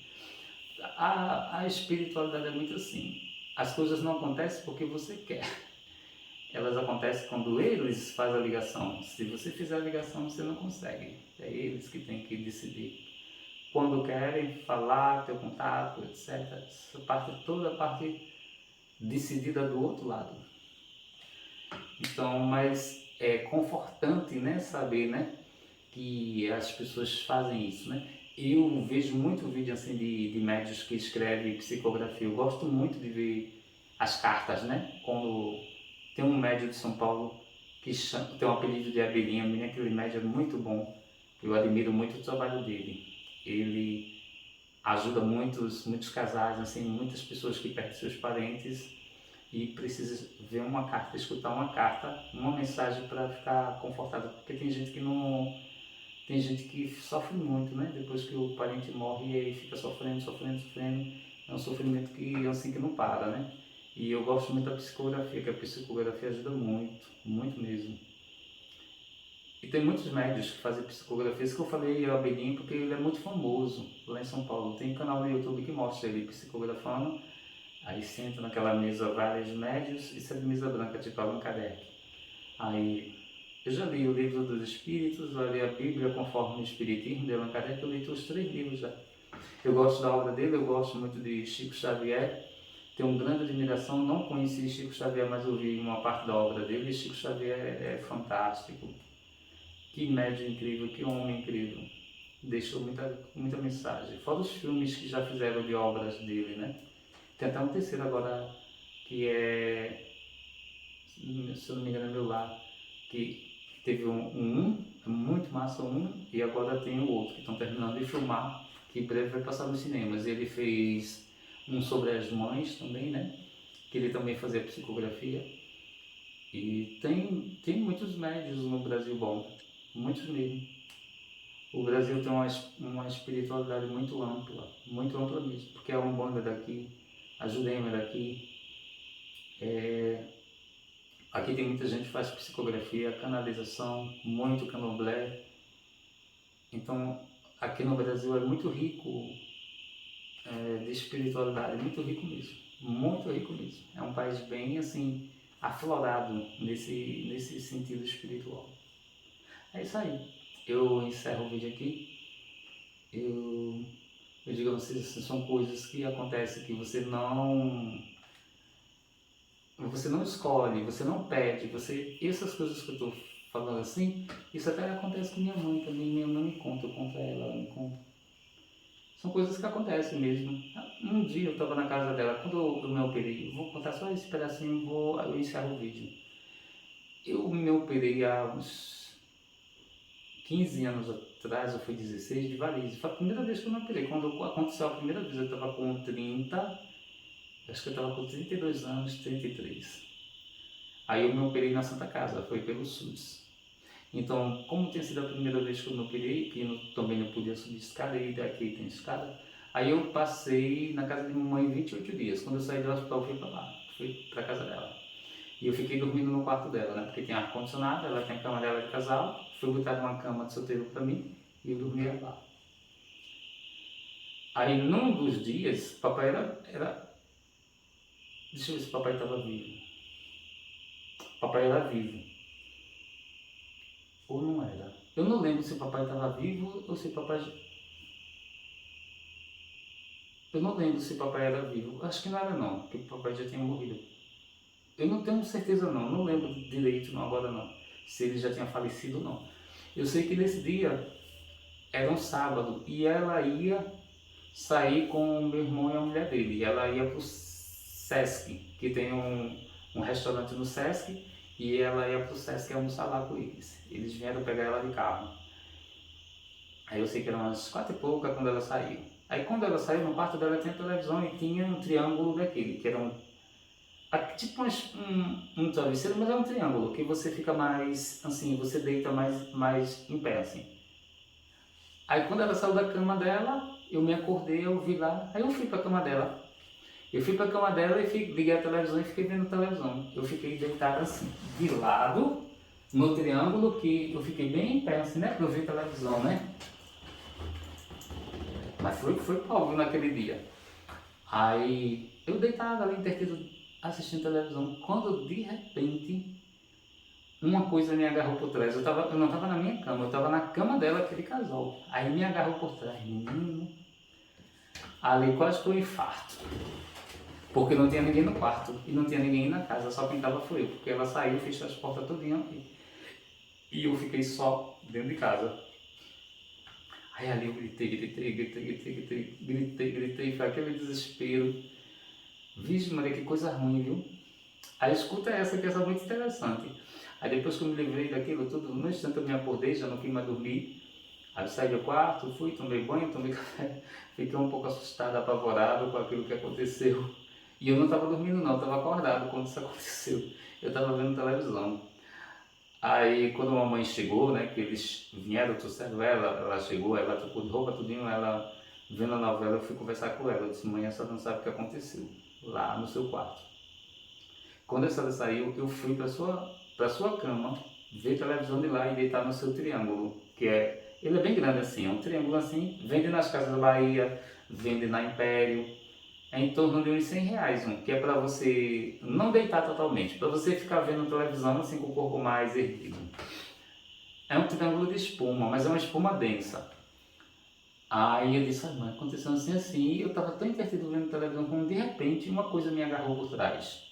A espiritualidade é muito assim. As coisas não acontecem porque você quer. Elas acontecem quando eles fazem a ligação. Se você fizer a ligação, você não consegue. É eles que têm que decidir. Quando querem falar, ter contato, etc. Essa parte, toda a parte decidida do outro lado. Então, mas é confortante, né, saber, né, que as pessoas fazem isso, né? Eu vejo muito vídeo assim de médios que escrevem psicografia. Eu gosto muito de ver as cartas, né? Quando tem um médio de São Paulo que tem um apelido de Abelhinha, aquele médio é muito bom. Eu admiro muito o trabalho dele. Ele ajuda muitos casais, assim, muitas pessoas que perdem seus parentes e precisa ver uma carta, escutar uma carta, uma mensagem para ficar confortável, porque tem gente que não, tem gente que sofre muito, né? Depois que o parente morre e aí fica sofrendo. É um sofrimento que assim que não para, né? E eu gosto muito da psicografia, que a psicografia ajuda muito, muito mesmo. E tem muitos médios que fazem psicografia. Isso que eu falei é o Abelhinho, porque ele é muito famoso lá em São Paulo. Tem um canal no YouTube que mostra ele psicografando. Aí senta naquela mesa vários médios e sempre mesa branca, tipo Allan Kardec. Aí eu já li o livro dos Espíritos, já li a Bíblia conforme o Espiritismo de Allan Kardec, eu li os 3 livros já. Eu gosto da obra dele, eu gosto muito de Chico Xavier, tenho uma grande admiração, não conheci Chico Xavier, mas ouvi uma parte da obra dele, e Chico Xavier é fantástico. Que médium incrível, que homem incrível. Deixou muita mensagem. Fora os filmes que já fizeram de obras dele, né? Tem até um terceiro agora, que é, se eu não me engano, é Meu Lar, que teve é muito massa e agora tem o outro, que estão terminando de filmar, que em breve vai passar nos cinemas. Ele fez um sobre as mães também, né? Que ele também fazia psicografia. E tem muitos médios no Brasil bom, muitos mesmo. O Brasil tem uma espiritualidade muito ampla mesmo, porque a Umbanda é daqui, a Jurema é daqui, aqui tem muita gente que faz psicografia, canalização, muito candomblé. Então, aqui no Brasil é muito rico de espiritualidade, muito rico mesmo, muito rico mesmo. É um país bem assim, aflorado nesse sentido espiritual. É isso aí. Eu encerro o vídeo aqui. Eu digo a vocês, assim, são coisas que acontecem que você não escolhe, você não pede, essas coisas que eu estou falando assim, isso até acontece com minha mãe também. Minha mãe me conta, eu conto a ela me conta. São coisas que acontecem mesmo. Um dia eu estava na casa dela, quando eu me operei, eu vou contar só esse pedacinho, eu encerro o vídeo. Eu me operei há uns 15 anos atrás, ou foi 16, de varize. Foi a primeira vez que eu me operei. Quando aconteceu a primeira vez, eu estava com 30, acho que eu estava com 32 anos, 33. Aí eu me operei na Santa Casa, foi pelo SUS. Então, como tinha sido a primeira vez que eu me operei, que eu também não podia subir escada, e daqui tem escada, aí eu passei na casa de minha mãe 28 dias. Quando eu saí do hospital, eu fui para lá, fui para casa dela. E eu fiquei dormindo no quarto dela, né? Porque tem ar-condicionado, ela tem a cama dela de casal, fui botar uma cama de solteiro para mim e eu dormia lá. Aí, num dos dias, papai era... Deixa eu ver se papai estava vivo. Papai era vivo. Ou não era? Eu não lembro se o papai estava vivo ou se o papai... Eu não lembro se o papai era vivo. Acho que não era não, porque o papai já tinha morrido. Eu não tenho certeza não lembro direito não, agora não. Se ele já tinha falecido ou não. Eu sei que nesse dia era um sábado e ela ia sair com o meu irmão e a mulher dele. E ela ia pro Sesc, que tem um restaurante no Sesc, e ela ia pro Sesc almoçar lá com eles. Eles vieram pegar ela de carro. Aí eu sei que eram umas 4 e pouca quando ela saiu. Aí quando ela saiu, no quarto dela tinha televisão e tinha um triângulo daquele, que era tipo um travesseiro, mas é um triângulo, que você fica mais, assim, você deita mais em pé, assim. Aí quando ela saiu da cama dela, eu me acordei, eu vi lá, aí eu fui pra cama dela. Eu fui pra cama dela e liguei a televisão e fiquei vendo a televisão. Eu fiquei deitado assim, de lado, no triângulo, que eu fiquei bem em pé, assim, né, pra eu ver televisão, né. Mas foi pau naquele dia. Aí eu deitado ali, entretido, assistindo televisão, quando de repente uma coisa me agarrou por trás. Eu não estava na minha cama, eu estava na cama dela, aquele casal. Aí me agarrou por trás, menino. Ali quase foi um infarto. Porque não tinha ninguém no quarto e não tinha ninguém na casa, só quem estava foi eu. Porque ela saiu, fechou as portas tudinho e eu fiquei só dentro de casa. Aí ali eu gritei, foi aquele desespero. Vixe Maria, que coisa ruim, viu? Aí escuta essa, que essa é muito interessante. Aí depois que eu me livrei daquilo tudo, no instante eu me acordei, já não quis mais dormir. Aí eu saí do quarto, fui, tomei banho, tomei café. Fiquei um pouco assustado, apavorado com aquilo que aconteceu. E eu não estava dormindo não, estava acordado quando isso aconteceu. Eu estava vendo televisão. Aí quando a mamãe chegou, né, que eles vieram, trouxeram ela chegou, ela trocou de roupa, tudinho, ela vendo a novela, eu fui conversar com ela. Eu disse, mãe, a senhora não sabe o que aconteceu lá no seu quarto. Quando a senhora saiu, eu fui para sua cama, ver televisão de lá e deitar no seu triângulo, ele é bem grande assim, é um triângulo assim, vende nas Casas da Bahia, vende na Império, é em torno de uns R$100 que é para você não deitar totalmente, para você ficar vendo televisão assim com o corpo mais erguido. É um triângulo de espuma, mas é uma espuma densa. Aí eu disse, mãe, aconteceu assim, e eu estava tão entretido vendo televisão, como de repente uma coisa me agarrou por trás,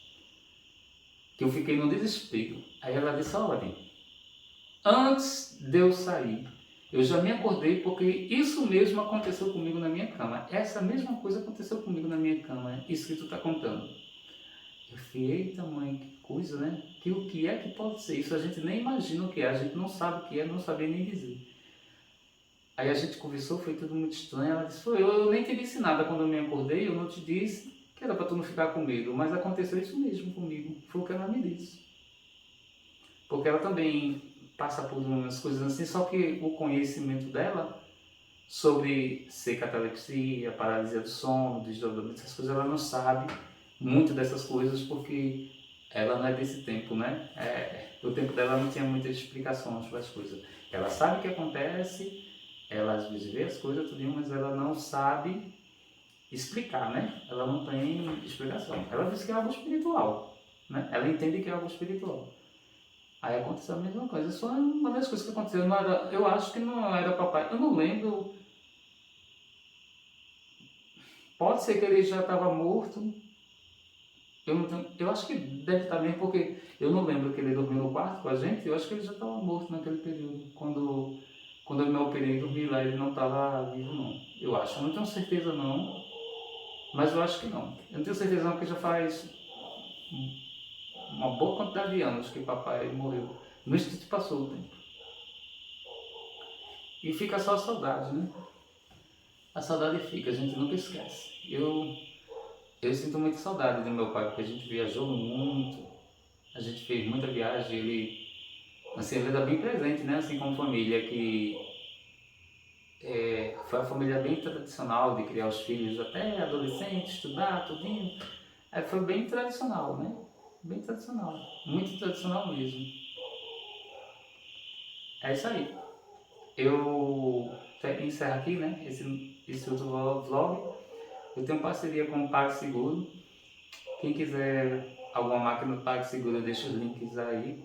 que eu fiquei no desespero. Aí ela disse, olha, antes de eu sair, eu já me acordei porque isso mesmo aconteceu comigo na minha cama. Essa mesma coisa aconteceu comigo na minha cama, isso que tu está contando. Eu falei, eita mãe, que coisa, né? O que é que pode ser? Isso a gente nem imagina o que é, a gente não sabe o que é, não sabia nem dizer. Aí a gente conversou, foi tudo muito estranho. Ela disse, eu nem te disse nada quando eu me acordei, eu não te disse que era para tu não ficar com medo, mas aconteceu isso mesmo comigo, foi o que ela me disse. Porque ela também passa por umas coisas assim, só que o conhecimento dela sobre ser catalepsia, paralisia do sono, desdobramento, essas coisas, ela não sabe muito dessas coisas porque ela não é desse tempo, né? O tempo dela não tinha muitas explicações para as coisas. Ela sabe o que acontece, ela às vezes vê as coisas, tudo, mas ela não sabe explicar, né? Ela não tem explicação. Ela diz que é algo espiritual, né? Ela entende que é algo espiritual. Aí aconteceu a mesma coisa. Isso é uma das coisas que aconteceu. Não era, eu acho que não era papai. Eu não lembro. Pode ser que ele já estava morto. Eu acho que deve estar mesmo, porque eu não lembro que ele dormiu no quarto com a gente. Eu acho que ele já estava morto naquele período. Quando eu me operei e dormi lá, ele não estava vivo, não. Eu acho. Eu não tenho certeza, não. Mas eu acho que não. Eu não tenho certeza, não, porque já faz uma boa quantidade de anos que papai morreu. No instante passou o tempo. E fica só a saudade, né? A saudade fica, a gente nunca esquece. Eu sinto muita saudade do meu pai, porque a gente viajou muito, a gente fez muita viagem, ele era bem presente, né? Assim como família, que foi a família bem tradicional de criar os filhos até adolescente, estudar, tudinho. Aí foi bem tradicional, né? Bem tradicional, muito tradicional mesmo. É isso aí. Eu encerro aqui, né? Esse outro vlog. Eu tenho parceria com o PagSeguro. Quem quiser alguma máquina do PagSeguro, eu deixo os links aí.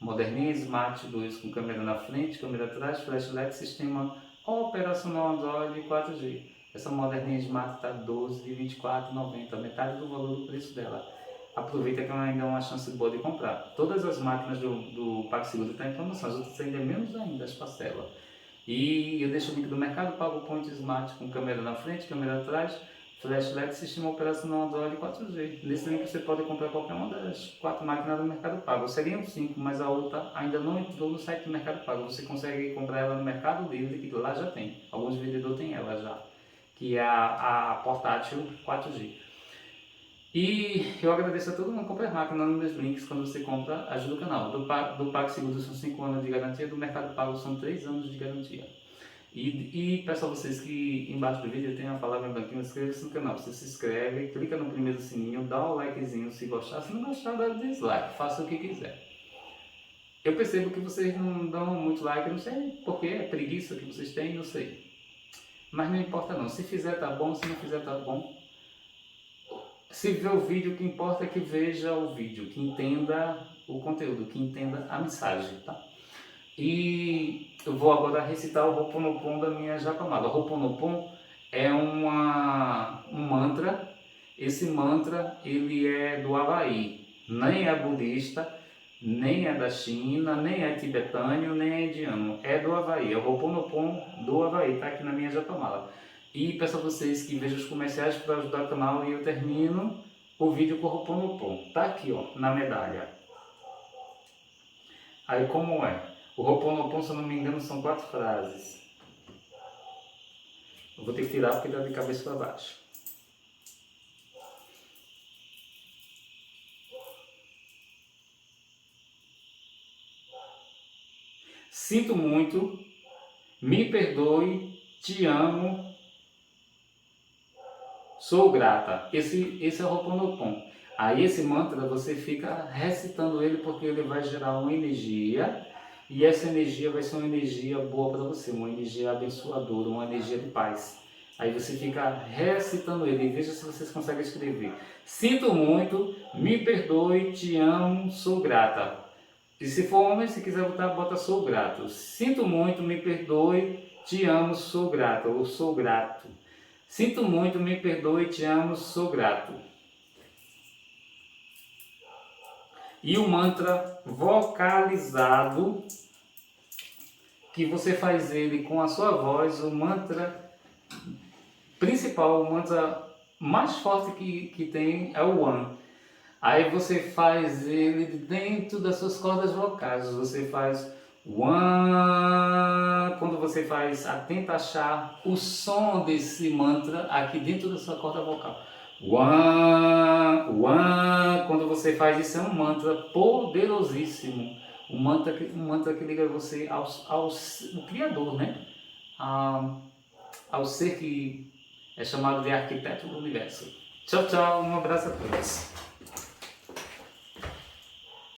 Moderninha Smart 2 com câmera na frente, câmera atrás, flash LED, sistema operacional Android 4G. Essa moderninha Smart está R$12,24,90, metade do valor do preço dela. Aproveita que ainda é uma chance boa de comprar. Todas as máquinas do PagSeguro estão em promoção, as outras ainda é menos ainda as parcelas. E eu deixo o link do Mercado Pago Point Smart com câmera na frente, câmera atrás, flash LED, sistema operacional Android 4G. Nesse link você pode comprar qualquer uma das 4 máquinas do Mercado Pago. Seriam 5, mas a outra ainda não entrou no site do Mercado Pago. Você consegue comprar ela no Mercado Livre, que lá já tem. Alguns vendedores têm ela já, que é a portátil 4G. E eu agradeço a todo mundo que compra máquina nos meus links. Quando você compra, ajuda o canal. Do PagSeguro são 5 anos de garantia, do Mercado Pago são 3 anos de garantia. E peço a vocês que embaixo do vídeo tem uma palavra branquinha, inscreva-se no canal. Você se inscreve, clica no primeiro sininho, dá um likezinho se gostar. Se não gostar, dá dislike, faça o que quiser. Eu percebo que vocês não dão muito like, não sei porque, é preguiça que vocês têm, não sei. Mas não importa não, se fizer tá bom, se não fizer tá bom. Se ver o vídeo, o que importa é que veja o vídeo, que entenda o conteúdo, que entenda a mensagem, tá? E eu vou agora recitar o Ho'oponopono da minha Japamala. O Ho'oponopono é um mantra. Esse mantra ele é do Havaí, nem é budista, nem é da China, nem é tibetâneo, nem é indiano. É do Havaí, é o Ho'oponopono do Havaí, está aqui na minha Japamala. E peço a vocês que vejam os comerciais para ajudar o canal e eu termino o vídeo com o Ho'oponopono. Está aqui, ó, na medalha. Aí como é? O Ho'oponopono, se eu não me engano, são 4 frases. Eu vou ter que tirar porque está de cabeça para baixo. Sinto muito, me perdoe, te amo, sou grata. Esse é o Ho'oponopono. Aí esse mantra você fica recitando ele porque ele vai gerar uma energia. E essa energia vai ser uma energia boa para você, uma energia abençoadora, uma energia de paz. Aí você fica recitando ele e veja se vocês conseguem escrever. Sinto muito, me perdoe, te amo, sou grata. E se for homem, se quiser botar, bota sou grato. Sinto muito, me perdoe, te amo, sou grato ou sou grato. Sinto muito, me perdoe, te amo, sou grato. E o mantra vocalizado, que você faz ele com a sua voz, o mantra principal, o mantra mais forte que tem é o One. Aí você faz ele dentro das suas cordas vocais, você faz One, quando você faz, tenta achar o som desse mantra aqui dentro da sua corda vocal. One, one, quando você faz isso é um mantra poderosíssimo, um mantra que liga você ao Criador, né? Ao ser que é chamado de arquiteto do universo. Tchau, tchau, um abraço a todos.